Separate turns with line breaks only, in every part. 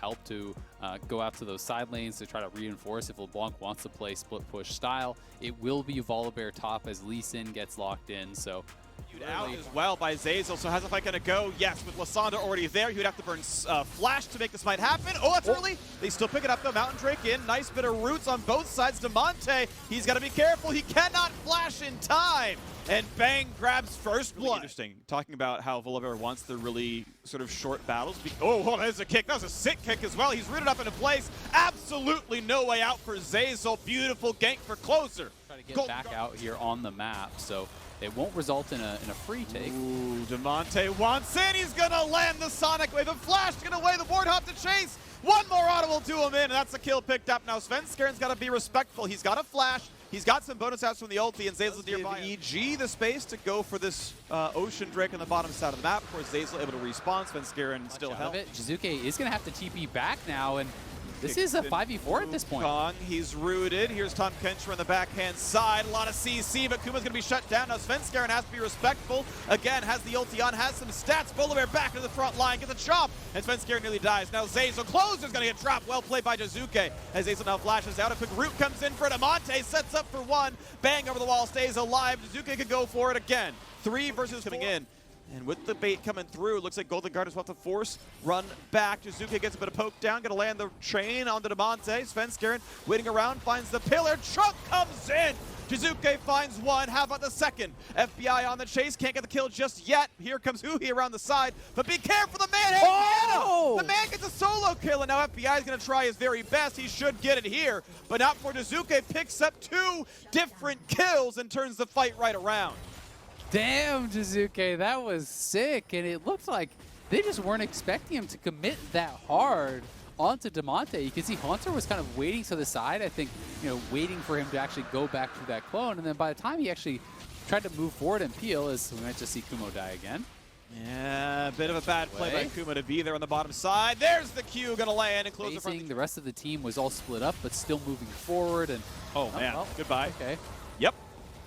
help to go out to those side lanes to try to reinforce if LeBlanc wants to play split push style. It will be Volibear top as Lee Sin gets locked in, so
out as well by Zeyzal, so how's the fight going to go? Yes, with Lysandra already there, he would have to burn Flash to make this fight happen. Oh, that's early. They still pick it up though. Mountain Drake in. Nice bit of roots on both sides. Demonte, he's got to be careful. He cannot flash in time. And Bang grabs first blood. Really interesting, talking about how Volibear wants the really sort of short battles. Oh, hold on, there's a kick. That was a sick kick as well. He's rooted up into place. Absolutely no way out for Zeyzal. Beautiful gank for Closer.
Try to get back out here on the map, so it won't result in a free take.
Ooh, Demonte wants in. He's going to land the Sonic Wave. The Flash going to away the board hop to chase. One more audible to him in, and that's a kill picked up. Now Svenskaren's got to be respectful. He's got a Flash. He's got some bonus outs from the ulti, and Zeyzal's nearby. EG the space to go for this Ocean Drake on the bottom side of the map. Of course, Zeyzal able to respawn. Svenskaren still help.
Jizuke is going to have to TP back now, and this is a 5v4 at this point.
Kong, he's rooted. Here's Tom Kencher on the backhand side. A lot of CC, but Kuma's going to be shut down. Now Svenskaren has to be respectful. Again, has the ulti on, has some stats. Volibear back into the front line, gets a chop, and Svenskaren nearly dies. Now Zeyzal Closer's going to get dropped. Well played by Jizuke. As Zeyzal now flashes out. A quick root comes in for Demonte, sets up for one. Bang over the wall, stays alive. Jizuke could go for it again. 3 versus 4. Coming in. And with the bait coming through, looks like Golden Guardians will have to force run back. Jizuke gets a bit of poke down, gonna land the chain onto Demonte. Svenskaren waiting around, finds the pillar. Chunk comes in. Jizuke finds one. How about the second? FBI on the chase, can't get the kill just yet. Here comes Huhi around the side, but be careful, the man has The man gets a solo kill, and now FBI is gonna try his very best. He should get it here, but not for Jizuke. Picks up 2 different kills and turns the fight right around.
Damn, Jizuke, that was sick, and it looked like they just weren't expecting him to commit that hard onto Demonte. You can see Haunter was kind of waiting to the side, I think, waiting for him to actually go back to that clone, and then by the time he actually tried to move forward and peel, as we might just see Kumo die again.
Yeah, a bit of a bad play by Kuma to be there on the bottom side. There's the Q, gonna land and close the front.
The rest of the team was all split up, but still moving forward, and
man, goodbye.
Okay.
Yep.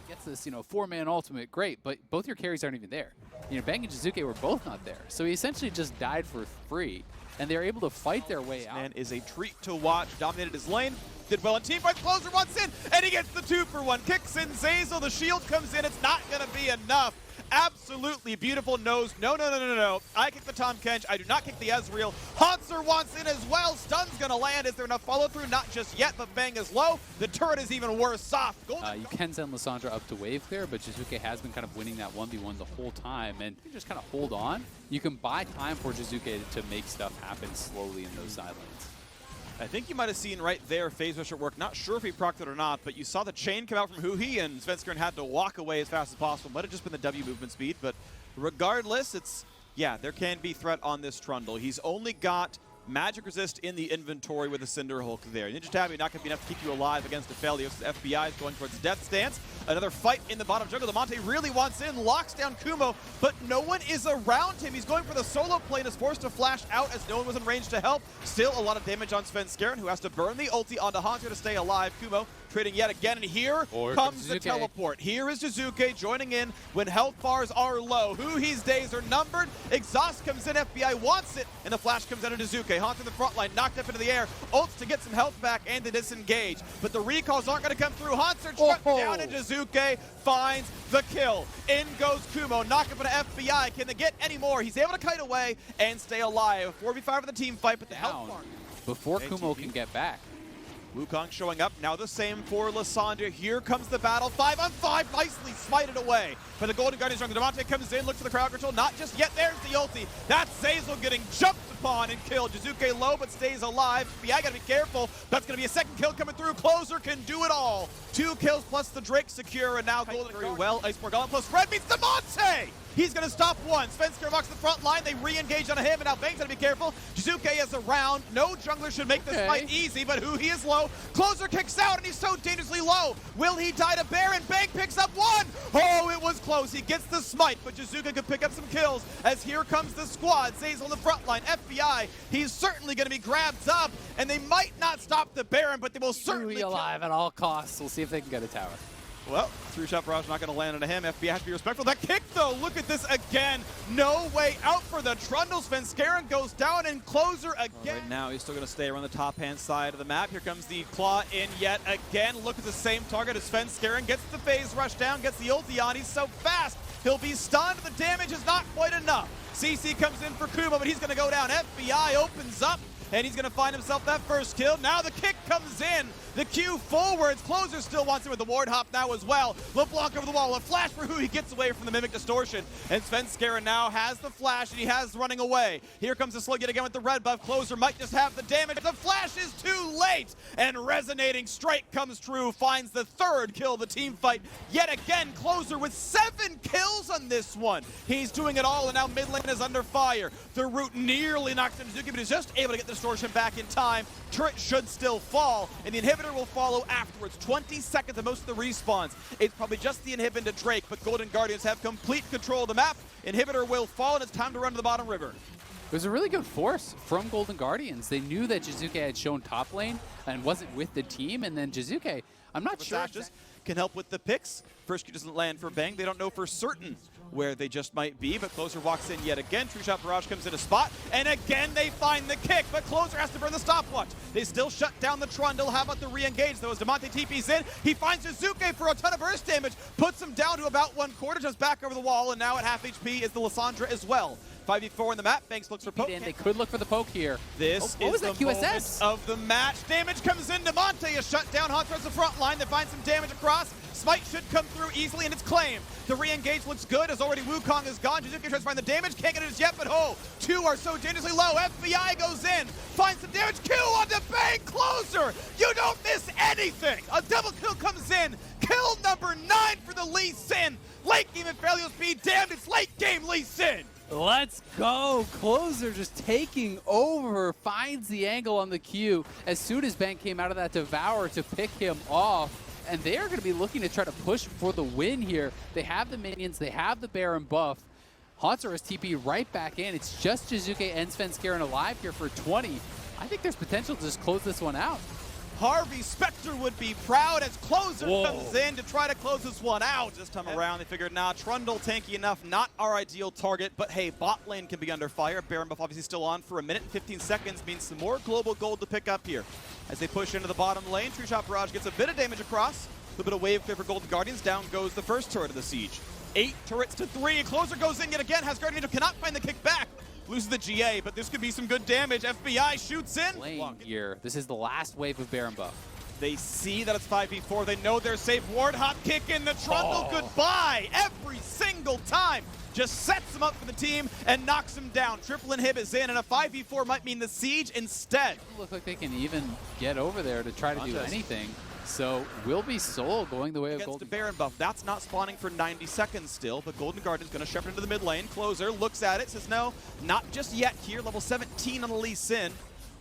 Gets this, 4-man ultimate, great, but both your carries aren't even there. Bang and Jizuke were both not there, so he essentially just died for free, and they're able to fight their way out.
Man is a treat to watch. Dominated his lane, did well in teamfight. Closer once in, and he gets the 2-for-1. Kicks in Zeyzal, the shield comes in. It's not gonna be enough. Absolutely beautiful nose. No. I kick the Tom Kench. I do not kick the Ezreal. Hauntzer wants in as well. Stun's going to land. Is there enough follow through? Not just yet, but Bang is low. The turret is even worse. Soft.
You can send Lysandra up to wave clear, but Jizuke has been kind of winning that 1v1 the whole time. And you just kind of hold on. You can buy time for Jizuke to make stuff happen slowly in those side lanes.
I think you might have seen right there phase rush at work. Not sure if he procced it or not, but you saw the chain come out from Huhi, and Svenskaren had to walk away as fast as possible. Might have just been the W movement speed, but regardless, there can be threat on this Trundle. He's only got Magic Resist in the inventory with a Cinder Hulk there. Ninja Tabi not going to be enough to keep you alive against Aphelios. FBI is going towards Death Stance. Another fight in the bottom jungle. Demonte really wants in, locks down Kumo, but no one is around him. He's going for the solo play and is forced to flash out as no one was in range to help. Still a lot of damage on Svenskaren, who has to burn the ulti onto Haunter to stay alive. Kumo trading yet again, and here comes the teleport. Here is Jizuke joining in when health bars are low. Huhi's days are numbered. Exhaust comes in, FBI wants it, and the flash comes out of Jizuke. Haunter in the front line, knocked up into the air, ults to get some health back and to disengage. But the recalls aren't going to come through. Haunter struck down, and Jizuke finds the kill. In goes Kumo, knock up into FBI. Can they get any more? He's able to kite away and stay alive. 4v5 of the team fight, but the health bar.
Before Kumo can get back.
Wukong showing up, now the same for Lysandra. Here comes the battle, 5-on-5, nicely smited away. For the Golden Guardians, Demonte comes in, looks for the crowd control, not just yet, there's the ulti. That's Zeyzal getting jumped upon and killed. Jizuke low, but stays alive. Yeah, gotta be careful. That's gonna be a second kill coming through. Closer can do it all. 2 kills plus the Drake secure, and now Golden Guardians. Well, Iceborne Golem plus Fred beats Demonte! He's going to stop one. Svenskaren walks the front line. They re-engage on him, and now Bang's going to be careful. Jizuke is around. No jungler should make this fight easy, but he is low. Closer kicks out, and he's so dangerously low. Will he die to Baron? Bang picks up one. Oh, it was close. He gets the smite, but Jizuke could pick up some kills as here comes the squad. Zeyzal on the front line. FBI, he's certainly going to be grabbed up, and they might not stop the Baron, but they will certainly
alive at all costs. We'll see if they can get a tower.
Well, three-shot barrage not going to land into him. FBI has to be respectful. That kick, though, look at this again. No way out for the Trundles. Svenskeren goes down and Closer again. Right now, he's still going to stay around the top-hand side of the map. Here comes the claw in yet again. Look at the same target as Svenskeren. Gets the phase rush down, gets the ulti on. He's so fast, he'll be stunned. The damage is not quite enough. CC comes in for Kuma, but he's going to go down. FBI opens up, and he's going to find himself that first kill. Now the kick comes in. The Q forwards. Closer still wants it with the ward hop now as well. LeBlanc over the wall. A flash for who he gets away from the Mimic Distortion. And Svenskeren now has the flash, and he has running away. Here comes the slug yet again with the red buff. Closer might just have the damage. The flash is too late. And Resonating Strike comes true. Finds the third kill of the team fight. Yet again, Closer with 7 kills on this one. He's doing it all, and now mid lane is under fire. The root nearly knocks him Zuki, but he's just able to get the Distortion back in time. Turret should still fall, and the inhibitor will follow afterwards. 20 seconds of most of the respawns. It's probably just the inhib into Drake, but Golden Guardians have complete control of the map. Inhibitor will fall, and it's time to run to the bottom river.
It was a really good force from Golden Guardians. They knew that Jizuke had shown top lane and wasn't with the team, and then Jizuke, I'm not sure.
Can help with the picks. First Q doesn't land for Bang. They don't know for certain where they just might be, but Closer walks in yet again. True Shot Barrage comes in a spot, and again they find the kick, but Closer has to burn the stopwatch. They still shut down the Trundle. How about the re-engage, though, as Damonte TP's in. He finds Jizuke for a ton of burst damage, puts him down to about 1/4, just back over the wall, and now at half HP is the Lissandra as well. 5v4 in the map. Banks looks for poke.
And they could look for the poke here.
This is the moment of the match. Damage comes in. Damonte is shut down. Haunter has the front line. They find some damage across. Smite should come through easily, and it's claimed. The re-engage looks good as already Wukong is gone. Jizuke tries to find the damage. Can't get it as yet, but two are so dangerously low. FBI goes in. Finds some damage. Q on the Bang. Closer. You don't miss anything. A double kill comes in. Kill number 9 for the Lee Sin. Late game and failure speed. Damned, it's late game Lee Sin.
Let's go. Closer just taking over, finds the angle on the Q as soon as Bang came out of that Devour to pick him off. And they are going to be looking to try to push for the win here. They have the minions, they have the Baron buff. Haunter is TP right back in. It's just Jizuke and Svenskeren alive here for 20. I think there's potential to just close this one out.
Harvey Specter would be proud as Closer comes in to try to close this one out. This time around, they figured, nah, Trundle tanky enough, not our ideal target, but hey, bot lane can be under fire. Baron buff obviously still on for a minute and 15 seconds, means some more global gold to pick up here. As they push into the bottom lane, True Shot Barrage gets a bit of damage across. A little bit of wave clear for Golden Guardians. Down goes the first turret of the siege. 8 turrets to 3. Closer goes in yet again, has Guardian Angel, cannot find the kick back. Loses the GA, but this could be some good damage. FBI shoots in.
Lane here. This is the last wave of Baron buff.
They see that it's 5v4. They know they're safe. Ward hop kick in the Trundle. Goodbye every single time. Just sets him up for the team and knocks him down. Triple inhib is in, and a 5v4 might mean the siege instead.
Look like they can even get over there to try to do anything. So will be Soul going the way of Golden.
Against the Baron buff. That's not spawning for 90 seconds still, but Golden Guardian's going to shepherd into the mid lane. Closer looks at it, says no, not just yet here. Level 17 on the Lee Sin.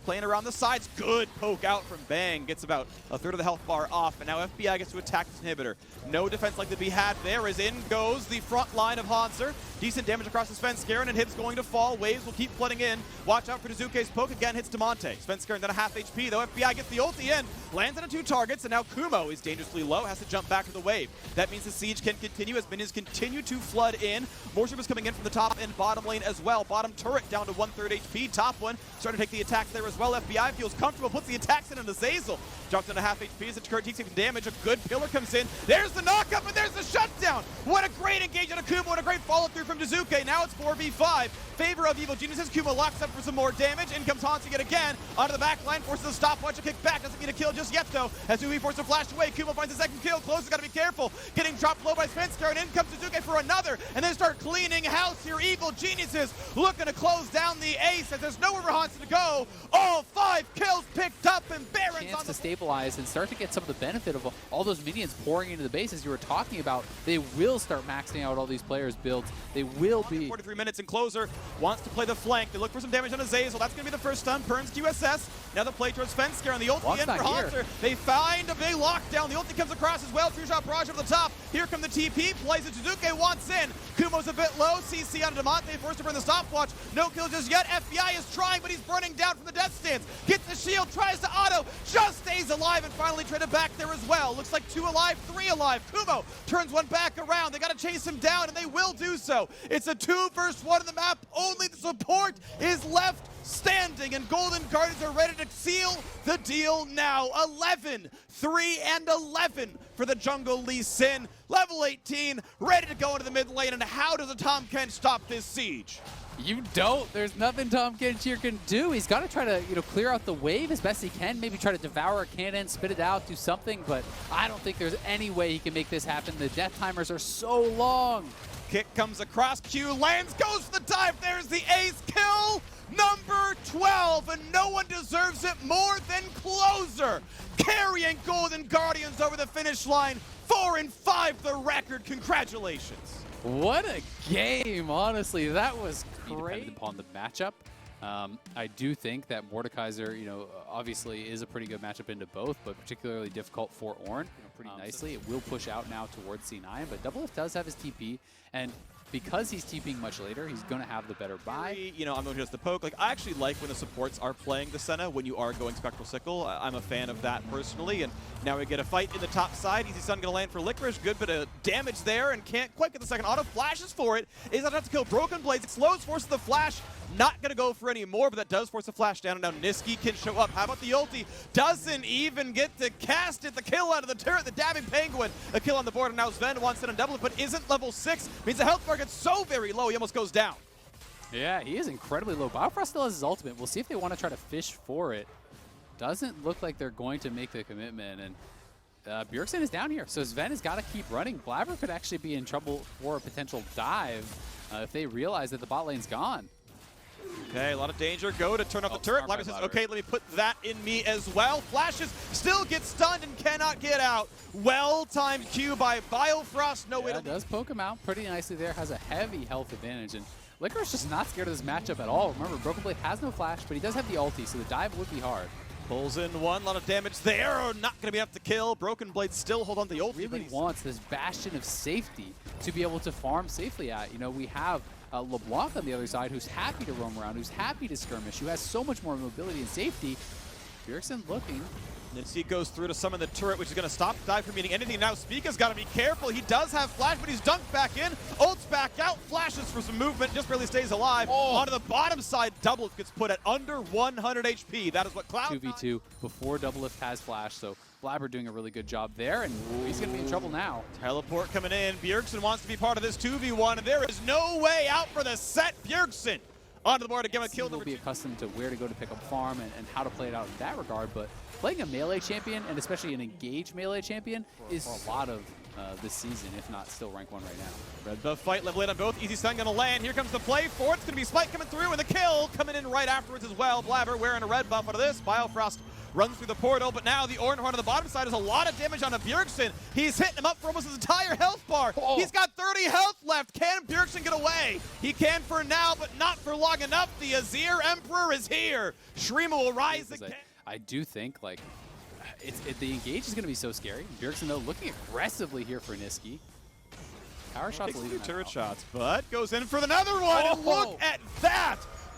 Playing around the sides. Good poke out from Bang. Gets about a third of the health bar off, and now FBI gets to attack this inhibitor. No defense like to be had there, as in goes the front line of Haunter. Decent damage across the Svenskeren, and Hib's going to fall. Waves will keep flooding in. Watch out for Jizuke's poke. Again, hits Damonte. Svenskeren then a half HP, though. FBI gets the ulti in. Lands into 2 targets, and now Kumo is dangerously low. Has to jump back to the wave. That means the siege can continue as minions continue to flood in. More troops coming in from the top and bottom lane as well. Bottom turret down to 1/3 HP. Top one starting to take the attacks there as well. FBI feels comfortable, puts the attacks in on Azazel. Drops down to half HP as the turret takes some damage. A good pillar comes in. There's the knockup, and there's the shutdown. What a great engage on Akuma. What a great follow through from Jizuke. Now it's 4v5. Favor of Evil Geniuses. Kuma locks up for some more damage. In comes Haunter yet again. Onto the back line. Forces a stopwatch. A kick back. Doesn't get a kill just yet, though. As Uwe forces a flash away. Kuma finds a second kill. Closer, got to be careful. Getting dropped low by Svenskeren. In comes Jizuke for another. And they start cleaning house here. Evil Geniuses looking to close down the ace as there's nowhere for Haunter to go. All 5 kills picked up, and Baron's
chance
on the
to stabilize and start to get some of the benefit of all those minions pouring into the base as you were talking about. They will start maxing out all these players' builds. They will be
43 minutes, and Closer wants to play the flank. They look for some damage on Azazel. That's going to be the first stun. Perns QSS. Now the play towards Svenskeren. The ulti in for Haunter. They find a big lockdown. The ulti comes across as well. True Shot Barrage over the top. Here come the TP. Plays it. Jizuke wants in. Kumo's a bit low. CC on Damonte. Forced to burn the stopwatch. No kill just yet. FBI is trying, but he's burning down from the death stance. Gets the shield. Tries to auto. Just stays stays alive and finally traded back there as well. Looks like 2 alive, 3 alive. Kumo turns one back around. They got to chase him down, and they will do so. It's a 2 versus 1 in the map. Only the support is left standing, and Golden Guardians are ready to seal the deal now. 11, 3, and 11 for the jungle Lee Sin. Level 18, ready to go into the mid lane, and how does a Tahm Kench stop this siege?
You don't. There's nothing Tahm Kench here can do. He's got to try to, clear out the wave as best he can. Maybe try to devour a cannon, spit it out, do something. But I don't think there's any way he can make this happen. The death timers are so long.
Kick comes across, Q lands, goes for the dive. There's the ace kill, number 12, and no one deserves it more than Closer, carrying Golden Guardians over the finish line. 4 and 5, the record. Congratulations.
What a game, honestly. That was great. Depending upon the matchup. I do think that Mordekaiser, obviously is a pretty good matchup into both, but particularly difficult for Ornn, pretty nicely. It will push out now towards C9, but Doublelift does have his TP, and because he's TPing much later, he's going to have the better buy.
I'm going just the poke. I actually like when the supports are playing the Senna when you are going Spectral Sickle. I'm a fan of that personally, and now we get a fight in the top side. Easy Sun going to land for Licorice. Good bit of damage there, and can't quite get the second auto. Flashes for it. Is not to kill Broken Blades. It slows, forces the flash. Not going to go for any more, but that does force a flash down, and now Niski can show up. How about the ulti? Doesn't even get to cast it. The kill out of the turret, the dabbing penguin. A kill on the board, and now Sven wants it on double, but isn't level 6. Means the health bar gets so very low, he almost goes down.
Yeah, he is incredibly low. Biofrost still has his ultimate. We'll see if they want to try to fish for it. Doesn't look like they're going to make the commitment, and Bjergsen is down here, so Sven has got to keep running. Blabber could actually be in trouble for a potential dive if they realize that the bot lane's gone.
Okay, a lot of danger. Go to turn off the turret. Blabber says, okay, let me put that in me as well. Flashes, still gets stunned and cannot get out. Well-timed Q by Biofrost. No way to...
does poke him out pretty nicely there. Has a heavy health advantage, and Licorice just not scared of this matchup at all. Remember, Broken Blade has no flash, but he does have the ulti, so the dive would be hard.
Pulls in one, a lot of damage there. Not going to be enough to kill. Broken Blade still hold on to the ulti.
Really wants this bastion of safety to be able to farm safely at. We have LeBlanc on the other side who's happy to roam around, who's happy to skirmish, who has so much more mobility and safety. Bjergsen looking.
Niski goes through to summon the turret, which is going to stop the dive from meeting anything. Now Spica's got to be careful. He does have flash, but he's dunked back in. Ults back out, flashes for some movement, just barely stays alive. Onto the bottom side, Doublelift gets put at under 100 HP. That is what Cloud
2v2 before Doublelift has flash, so Blabber doing a really good job there, and he's going to be in trouble now.
Teleport coming in. Bjergsen wants to be part of this 2v1, and there is no way out for the set. Bjergsen onto the board to get a kill.
Will be accustomed to where to go to pick up farm and how to play it out in that regard, but playing a melee champion, and especially an engaged melee champion, is a lot of this season, if not still rank 1 right now.
Red buff fight, level 8 on both. Easy Stun going to land. Here comes the play for it. It's going to be Spike coming through, and the kill coming in right afterwards as well. Blabber wearing a red buff out of this. Biofrost runs through the portal, but now the Ornn Horn on the bottom side has a lot of damage onto Bjergsen. He's hitting him up for almost his entire health bar. He's got 30 health left. Can Bjergsen get away? He can for now, but not for long enough. The Azir Emperor is here. Shreema will rise again.
I do think, the engage is going to be so scary. Bjergsen, though, looking aggressively here for Niski. Power shots leading
turret shots, but goes in for another one. And look at that.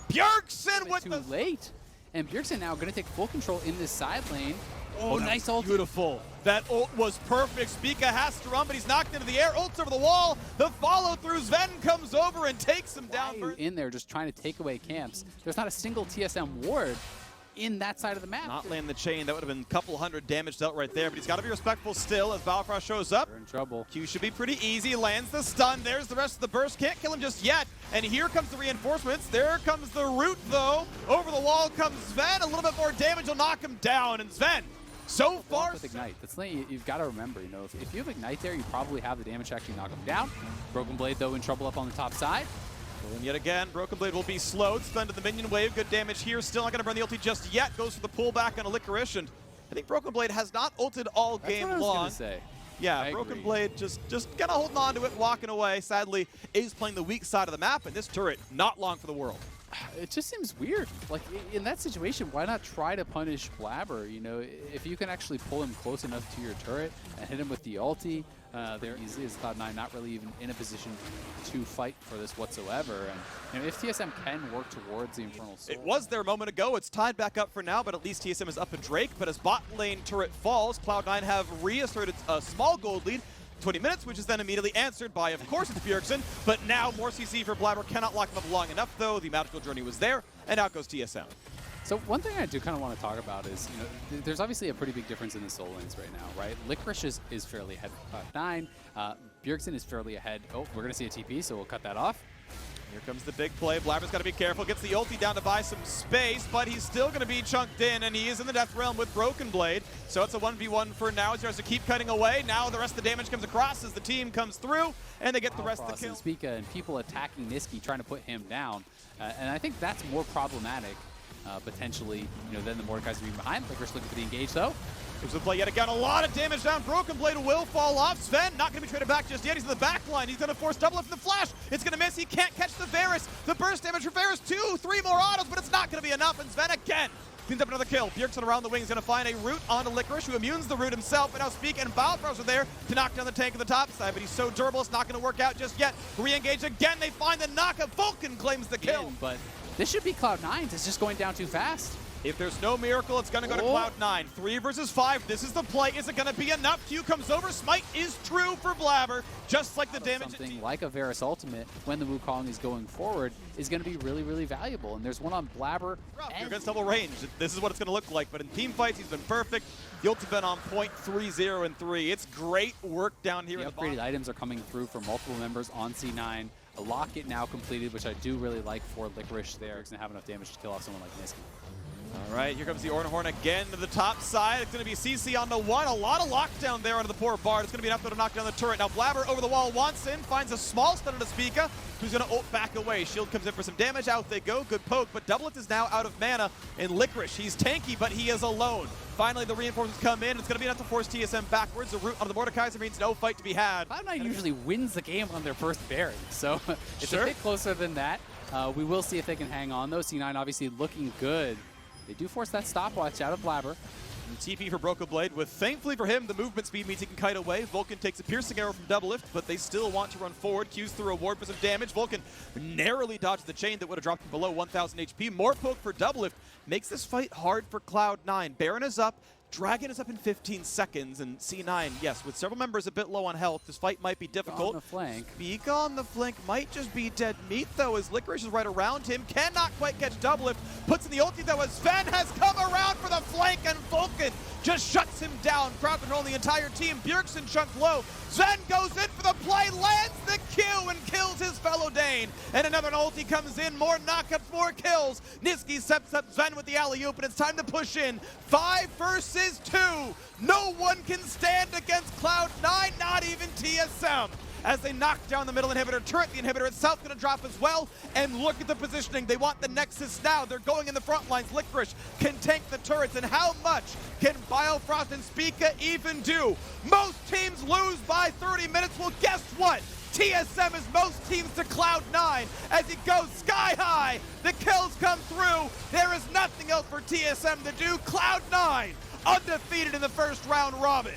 Bjergsen with
too late. And Bjergsen now going to take full control in this side lane. Nice ult.
Beautiful. That ult was perfect. Spica has to run, but he's knocked into the air. Ults over the wall. The follow-through. Sven comes over and takes him down.
In there just trying to take away camps. There's not a single TSM ward in that side of the map.
Not land the chain. That would have been a couple hundred damage dealt right there, but he's got to be respectful still as Biofrost shows up.
They're in trouble.
Q should be pretty easy. Lands the stun. There's the rest of the burst. Can't kill him just yet. And here comes the reinforcements. There comes the root, though. Over the wall comes Sven. A little bit more damage will knock him down. And Sven, so far...
With Ignite. That's something you've got to remember. If you have Ignite there, you probably have the damage to actually knock him down. Broken Blade, though, in trouble up on the top side.
And yet again, Broken Blade will be slowed. Stunned to the minion wave. Good damage here. Still not going to burn the ulti just yet. Goes for the pullback on a Licorice. And I think Broken Blade has not ulted all game long.
That's what I was going to say.
Yeah, Broken Blade just kind of holding on to it, walking away. Sadly, is playing the weak side of the map, and this turret, not long for the world.
it just seems weird. Like, in that situation, why not try to punish Blabber? You know, if you can actually pull him close enough to your turret and hit him with the ulti, there easily is Cloud9 not really even in a position to fight for this whatsoever. And you know, if TSM can work towards the Infernal Soul.
It was there a moment ago. It's tied back up for now, but at least TSM is up in Drake. But as bot lane turret falls, Cloud9 have reasserted a small gold lead. 20 minutes, which is then immediately answered by, of course, it's Bjergsen, but now more CC for Blabber. Cannot lock him up long enough, though. The magical journey was there, and out goes TSM.
So one thing I do kind of want to talk about is, you know, there's obviously a pretty big difference in the soul lanes right now, right? Licorice is fairly ahead of Cloud9. Bjergsen is fairly ahead. Oh, we're going to see a TP, so we'll cut that off.
Here comes the big play. Blabber's got to be careful. Gets the ulti down to buy some space, but he's still going to be chunked in, and he is in the Death Realm with Broken Blade. So it's a 1v1 for now. He starts to keep cutting away. Now the rest of the damage comes across as the team comes through, and they get the rest of the kill.
And Spica and people attacking Niski, trying to put him down. And I think that's more problematic, potentially, you know, than the Mordekaiser being behind. Licorice looking for the engage, though.
Here's the play yet again. A lot of damage down. Broken Blade will fall off. Sven not going to be traded back just yet. He's in the back line. He's going to force double lift from the flash. It's going to miss. He can't catch the Varus. The burst damage for Varus. 2-3 more autos, but it's not going to be enough. And Sven again cleans up another kill. Bjergsen around the wing is going to find a root onto Licorice, who immunes the root himself. And now Speak and Balthros are there to knock down the tank on the top side, but he's so durable, it's not going to work out just yet. Re-engage again. They find the knockup. Vulcan claims the kill.
But this should be Cloud9's. It's just going down too fast.
If there's no miracle, it's going to go to Cloud9. 3 versus 5. This is the play. Is it going to be enough? Q comes over. Smite is true for Blabber. Just like the damage.
Something like a Varus ultimate, when the Wukong is going forward, is going to be really, really valuable. And there's one on Blabber.
You're against double range. This is what it's going to look like. But in team fights, he's been perfect. The ulti's been on point 3-0 and 3. It's great work down here.
The upgraded items are coming through from multiple members on C9. A locket now completed, which I do really like for Licorice there. He's going to have enough damage to kill off someone like Niski.
All right, here comes the Ornhorn again to the top side. It's going to be CC on the one. A lot of lockdown there onto the poor Bard. It's going to be enough to knock down the turret. Now Blabber over the wall wants in, finds a small stun into Spica, who's going to ult back away. Shield comes in for some damage. Out they go. Good poke, but Doublet is now out of mana. And Licorice, he's tanky, but he is alone. Finally, the reinforcements come in. It's going to be enough to force TSM backwards. The root onto the Mordekaiser means no fight to be had.
Cloud9 usually wins the game on their first berry, so it's a bit closer than that. We will see if they can hang on, though. C9 obviously looking good. They do force that stopwatch out of Blabber.
And TP for Broken Blade, with thankfully for him, the movement speed means he can kite away. Vulcan takes a piercing arrow from double lift, but they still want to run forward. Q's through a ward for some damage. Vulcan narrowly dodged the chain that would have dropped him below 1,000 HP. More poke for double lift makes this fight hard for Cloud9. Baron is up. Dragon is up in 15 seconds, and C9, yes, with several members a bit low on health, this fight might be difficult.
On the flank.
Beak on the flank might just be dead meat, though, as Licorice is right around him. Cannot quite catch double lift. Puts in the ulti, though, as Sven has come around for the flank, and Vulcan just shuts him down. Crowd controlling the entire team. Bjergsen chunked low. Sven goes in for the play, lands the Q, and kills his fellow Dane. And another ulti comes in. More knockups, more kills. Niski steps up Sven with the alley-oop, and it's time to push in. 5 versus 2. No one can stand against Cloud9, not even TSM. As they knock down the middle inhibitor turret, the inhibitor itself going to drop as well. And look at the positioning. They want the Nexus now. They're going in the front lines. Licorice can tank the turrets. And how much can Biofrost and Spica even do? Most teams lose by 30 minutes. Well, guess what? TSM is most teams to Cloud9 as he goes sky high. The kills come through. There is nothing else for TSM to do. Cloud9 undefeated in the first round robin.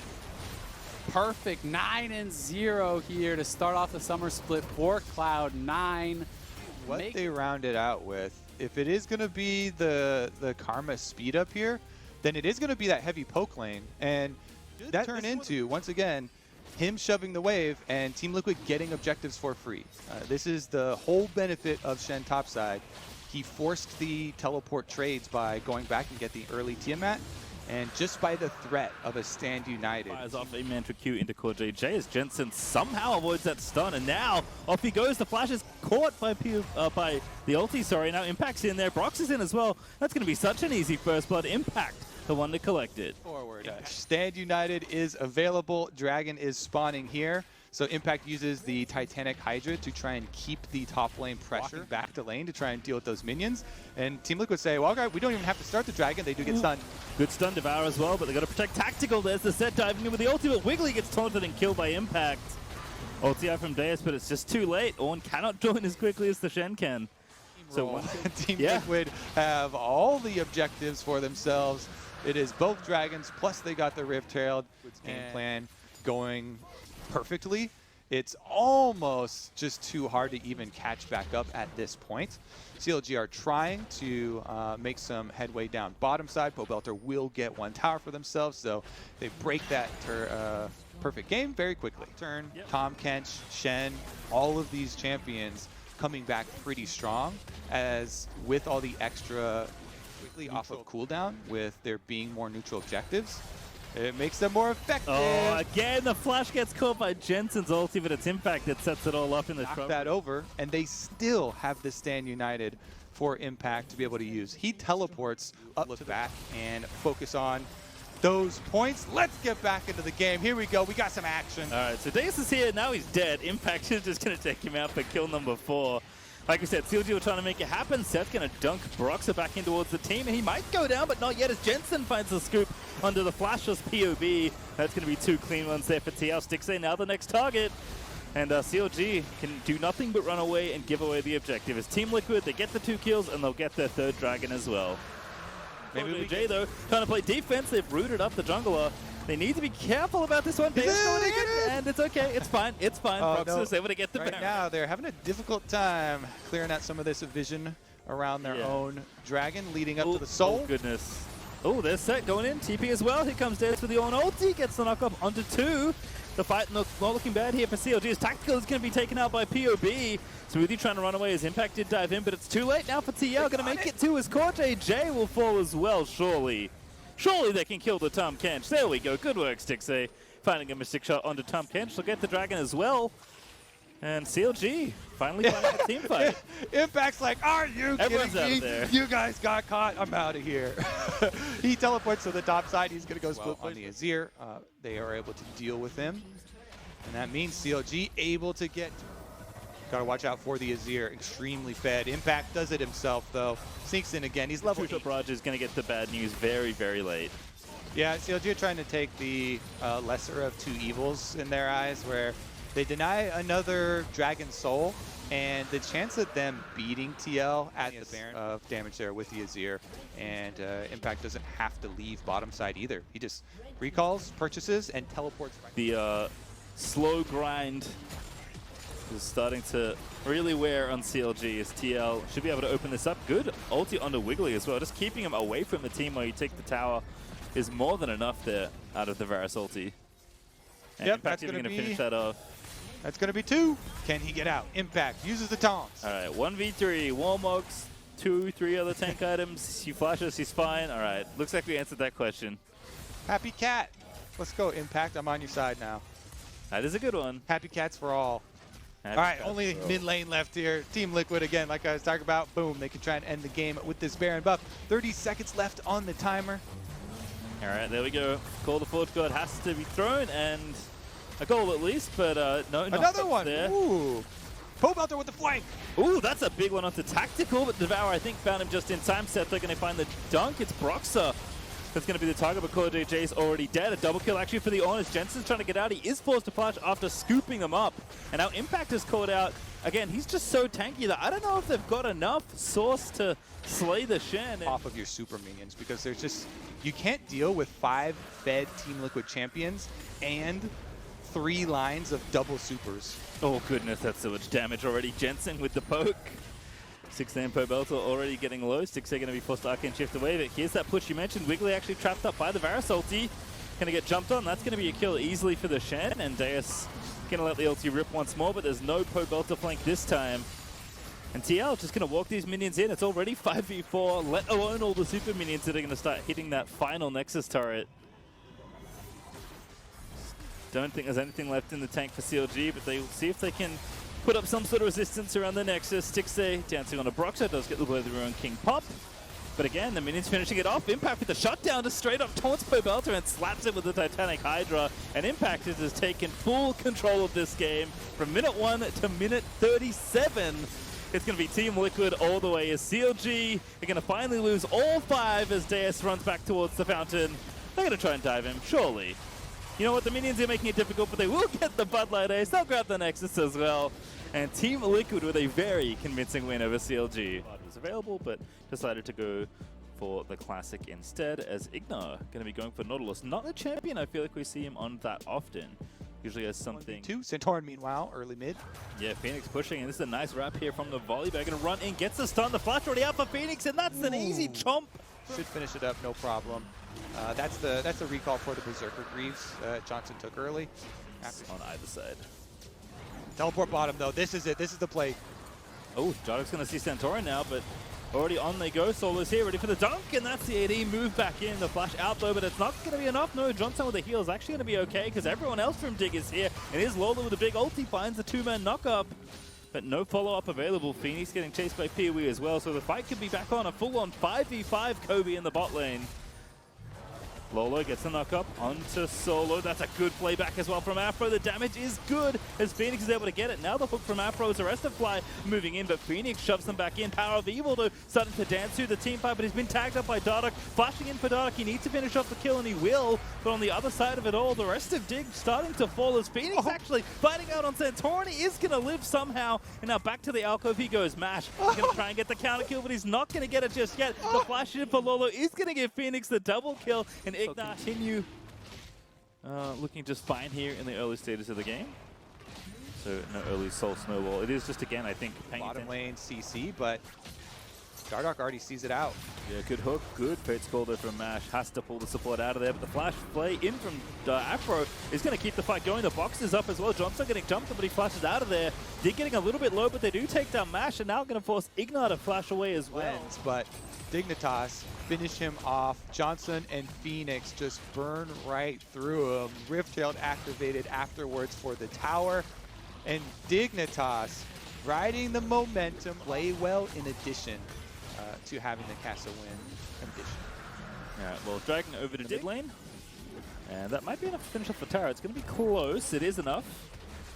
Perfect 9-0 here to start off the summer split for Cloud9.
What they rounded out with, if it is going to be the Karma speed up here, then it is going to be that heavy poke lane. And that turned into, once again, him shoving the wave and Team Liquid getting objectives for free. This is the whole benefit of Shen topside. He forced the teleport trades by going back and get the early Tiamat. And just by the threat of a stand united.
Fires off a mantra Q into core JJ as Jensen somehow avoids that stun, and now off he goes. The flash is caught by the ulti, sorry. Now Impact's in there. Brox is in as well. That's going to be such an easy first blood. Impact, the one to collect it.
Forward. Stand united is available. Dragon is spawning here. So Impact uses the Titanic Hydra to try and keep the top lane pressure back to lane to try and deal with those minions. And Team Liquid say, well, okay, we don't even have to start the Dragon. They do get stunned.
Good stun Devour as well, but they got to protect Tactical. There's the set diving in with the ultimate. Wiggly gets taunted and killed by Impact. Ulti out from Deus, but it's just too late. Ornn cannot join as quickly as the Shen can.
So Team Liquid have all the objectives for themselves. It is both dragons, plus they got the Rift Herald. Game plan going perfectly. It's almost just too hard to even catch back up at this point. CLG are trying to make some headway down bottom side. Pobelter will get one tower for themselves, so they break that perfect game very quickly. Tom Kench, Shen, all of these champions coming back pretty strong, as with all the extra quickly off of cooldown with there being more neutral objectives, it makes them more effective.
Oh, again, the flash gets caught by Jensen's ulti, but it's Impact that sets it all up in the
knock that over, and they still have the stand united for Impact to be able to use. He teleports up to the back and focus on those points. Let's get back into the game. Here we go. We got some action.
All right, so Deus is here. Now he's dead. Impact is just going to take him out for kill number 4. Like we said, CLG were trying to make it happen. Seth's going to dunk Broxah back in towards the team, and he might go down, but not yet as Jensen finds the scoop under the flashless POV. That's going to be 2 clean ones there for TL. Stixxay now the next target. And CLG can do nothing but run away and give away the objective. As Team Liquid, they get the 2 kills, and they'll get their 3rd dragon as well. Maybe Jay, though, trying to play defense. They've rooted up the jungler. They need to be careful about this one. Deus going in, and it's okay. It's fine. It's fine. Broxah's able to get the Baron.
Right now, they're having a difficult time clearing out some of this vision around their own dragon, leading up to the soul.
Oh, goodness. Oh, there's Set going in. TP as well. Here comes Deus with the own ulti. Gets the knock up onto 2. The fight not looking bad here for CLG. His tactical is going to be taken out by POB. Smoothie trying to run away as Impact did dive in, but it's too late now for TL. Going to make it to his court. J will fall as well, surely. Surely they can kill the Tom Kench. There we go. Good work, Stixxay. Finding a mystic shot onto Tom Kench. They'll get the dragon as well. And CLG finally finding a team fight.
Impact's like, are you
Everyone's
kidding me?
out there.
You guys got caught. I'm out of here. He teleports to the top side. He's going to go split on the Azir. They are able to deal with him. And that means CLG able to get... Got to watch out for the Azir. Extremely fed. Impact does it himself, though. Sneaks in again. He's level 8.
Raj is going to get the bad news very, very late.
Yeah, CLG are trying to take the lesser of 2 evils in their eyes, where they deny another Dragon Soul, and the chance of them beating TL at the Baron of damage there with the Azir, and Impact doesn't have to leave bottom side either. He just recalls, purchases, and teleports right.
The slow grind is starting to really wear on CLG as TL should be able to open this up. Good ulti onto Wiggly as well. Just keeping him away from the team while you take the tower is more than enough there out of the Varus ulti. And
Yep,
Impact
that's
even
going to
finish that off.
That's going to be 2. Can he get out? Impact uses the taunts.
All right, 1v3, Warmogs, 2-3 other tank items. He flashes, he's fine. All right, looks like we answered that question.
Happy Cat. Let's go, Impact. I'm on your side now.
That is a good one.
Happy Cats for all.
Happy
All right,
Cats
only
for all.
mid lane left here. Team Liquid again, like I was talking about. Boom, they can try and end the game with this Baron buff. 30 seconds left on the timer.
All right, there we go. Call the Forge God has to be thrown, and a goal at least, but no.
Another one.
There.
Ooh. Pobelter with the flank.
Ooh, that's a big one onto Tactical, but Devour, I think, found him just in time. Set, they're going to find the dunk. It's Broxah that's going to be the target, but KazaLoLLCShighlights already dead. A double kill actually for the Honors. Jensen's trying to get out. He is forced to flash after scooping them up. And now Impact is caught out. Again, he's just so tanky that I don't know if they've got enough source to slay the Shen.
Off of your super minions, because there's just, you can't deal with 5 fed Team Liquid champions and 3 lines of double supers.
Oh goodness, that's so much damage already. Jensen with the poke. 6-9 Pobelter already getting low. Stixxay going to be forced to Arcane Shift away, but here's that push you mentioned. Wiggly actually trapped up by the Varus ulti. Going to get jumped on. That's going to be a kill easily for the Shen, and Deus going to let the ulti rip once more, but there's no Pobelter flank this time. And TL just going to walk these minions in. It's already 5v4, let alone all the super minions that are going to start hitting that final Nexus turret. Don't think there's anything left in the tank for CLG, but they'll see if they can put up some sort of resistance around the Nexus. Stixxay dancing on a Broxah, does get the Blow the Ruin King pop. But again, the minions finishing it off. Impact with the shutdown, just straight up taunts Pobelter and slaps it with the Titanic Hydra. And Impact has taken full control of this game from minute 1 to minute 37. It's going to be Team Liquid all the way as CLG are going to finally lose all 5 as Deus runs back towards the fountain. They're going to try and dive him, surely. You know what, the minions are making it difficult, but they will get the Bud Light Ace. They'll grab the Nexus as well. And Team Liquid with a very convincing win over CLG. was available, but decided to go for the Classic instead, as Ignar going to be going for Nautilus. Not a champion I feel like we see him on that often. Usually has something...
2 Santorin, meanwhile, early mid.
Yeah, Phoenix pushing, and this is a nice wrap here from the volley. They're going to run in, gets the stun, the flash already out for Phoenix, and that's an easy chomp.
Should finish it up, no problem. That's the recall for the Berserker Greaves Johnson took early.
On either side.
Teleport bottom, though. This is it. This is the play.
Oh, Jadok's going to see Santorin now, but already on they go. Solo's here, ready for the dunk, and that's the AD move back in. The flash out, though, but it's not going to be enough. No, Johnson with the heal is actually going to be okay, because everyone else from Dig is here. And here's Lola with a big ulti, finds the 2-man knock-up. But no follow-up available. Phoenix getting chased by PoE as well, so the fight could be back on a full-on 5v5 Kobe in the bot lane. Lolo gets the knock-up onto Solo. That's a good playback as well from Afro. The damage is good as Phoenix is able to get it. Now the hook from Afro is arrested Fly moving in, but Phoenix shoves them back in. Power of Evil, though, starting to dance through the team fight, but he's been tagged up by Dardoch. Flashing in for Dardoch. He needs to finish off the kill, and he will. But on the other side of it all, the rest of Dig starting to fall as Phoenix actually fighting out on Santorin. He is going to live somehow. And now back to the alcove he goes. Mash. He's going to try and get the counter kill, but he's not going to get it just yet. The flash in for Lolo is going to give Phoenix the double kill, and Ignar continue looking just fine here in the early stages of the game. So no early Soul Snowball. It is just, again, I think,
bottom lane CC, but Dardoch already sees it out.
Yeah, good hook, good Fate's Call there from Mash. Has to pull the support out of there, but the flash play in from Afro is going to keep the fight going. The box is up as well. Johnson getting jumped, but he flashes out of there. Dig getting a little bit low, but they do take down Mash, and now going to force Ignar to flash away as well.
But Dignitas finish him off. Johnson and Phoenix just burn right through him. Rift-Tailed activated afterwards for the tower. And Dignitas riding the momentum, play well in addition to having the Casa win condition.
All right, well, dragging over to mid lane. And that might be enough to finish off the tower. It's going to be close. It is enough.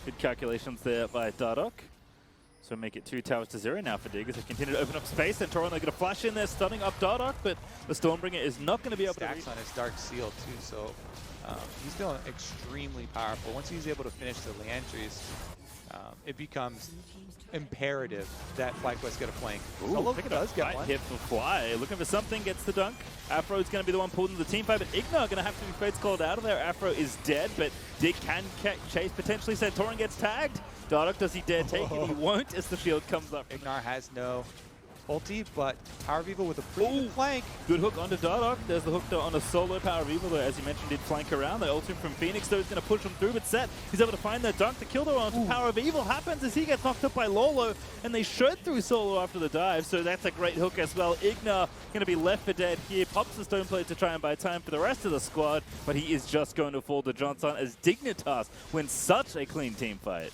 Good calculations there by Dardoch. So make it 2 towers to 0 now for Dig as they continue to open up space. And Toron, they're going to flash in there, stunning up Dardoch, but the Stormbringer is not going to be able to reach.
On his Dark Seal too, so he's feeling extremely powerful. Once he's able to finish the Leandries, it becomes imperative that FlyQuest get a flank. Solo does get one.
Hit for Fly, looking for something, gets the dunk. Afro's going to be the one pulled into the team fight, but Ignar going to have to be Fates called out of there. Afro is dead, but Dig can chase potentially. Santorin gets tagged. Dardoch, does he dare take it? He won't as the shield comes up.
Ignar has no ulti, but Power of Evil with a pretty good flank.
Good hook onto Dardoch. There's the hook though on a solo Power of Evil, though, as you mentioned, did flank around. The ulti from Phoenix, though, is going to push him through, but Set, he's able to find the dunk. The kill though onto Power of Evil happens as he gets knocked up by Lolo, and they shred through Solo after the dive, so that's a great hook as well. Ignar going to be left for dead here, pops the stone plate to try and buy time for the rest of the squad, but he is just going to fall to Johnson as Dignitas wins such a clean team fight.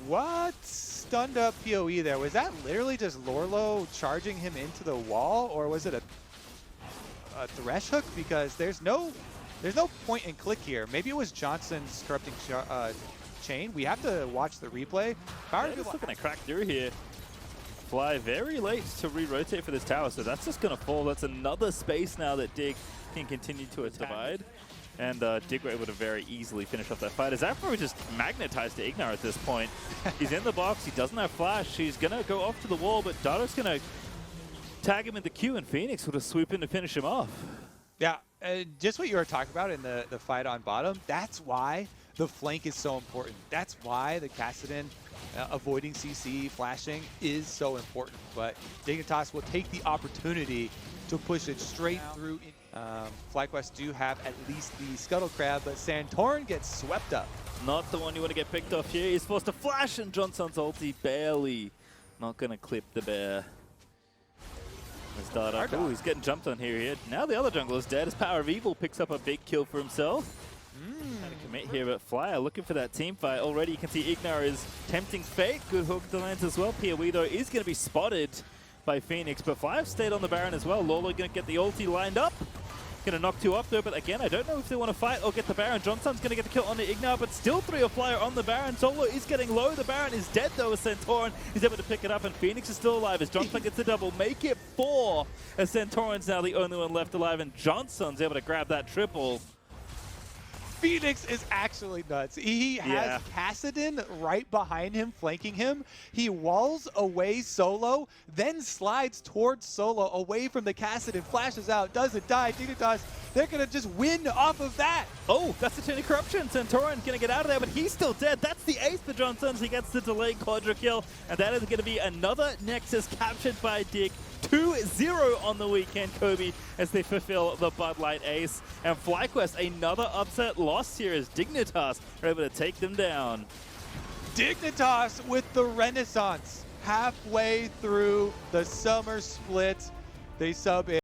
What? Stunned up PoE there. Was that literally just Lorlo charging him into the wall, or was it a thresh hook? Because there's no point and click here. Maybe it was Johnson's corrupting chain. We have to watch the replay.
They're just looking to crack through here. Fly very late to re-rotate for this tower, so that's just going to fall. That's another space now that Dig can continue to divide. And Dig were able to very easily finish off that fight. As Afro just magnetized to Ignar at this point. He's in the box. He doesn't have flash. He's going to go off to the wall, but Dardoch's going to tag him in the queue, and Phoenix will just swoop in to finish him off.
Yeah, just what you were talking about in the fight on bottom, that's why the flank is so important. That's why the Kassadin avoiding CC, flashing is so important. But Dignitas will take the opportunity to push it straight through. FlyQuest do have at least the Scuttle Crab, but Santorin gets swept up.
Not the one you want to get picked off here. He's forced to flash, and Johnson's ulti barely not going to clip the bear. Ooh, he's getting jumped on here. Now the other jungler is dead as Power of Evil picks up a big kill for himself. Trying to commit here, but Flyer looking for that team fight. Already you can see Ignar is tempting fate. Good hook to lands as well. PoE though is going to be spotted by Phoenix, but Fly stayed on the Baron as well. Lolo going to get the ulti lined up. Going to knock 2 up though, but again, I don't know if they want to fight or get the Baron. Johnson's going to get the kill on the Ignar, but still 3 of Flyer on the Baron. Solo is getting low. The Baron is dead though as Santorin is able to pick it up, and Phoenix is still alive as Johnson gets the double. Make it 4 as Santorin's now the only one left alive, and Johnson's able to grab that triple.
Phoenix is actually nuts. He has Kassadin right behind him, flanking him. He walls away Solo, then slides towards Solo away from the Kassadin, flashes out, doesn't die. Dignitas, they're going to just win off of that.
Oh, that's the Tony Corruption. Centurion going to get out of there, but he's still dead. That's the ace for Johnson. He gets the delayed quadra kill, and that is going to be another Nexus captured by Dig. 2-0 on the weekend, Kobe, as they fulfill the Bud Light ace. And FlyQuest, another upset loss here as Dignitas are able to take them down.
Dignitas with the Renaissance halfway through the summer split. They sub in.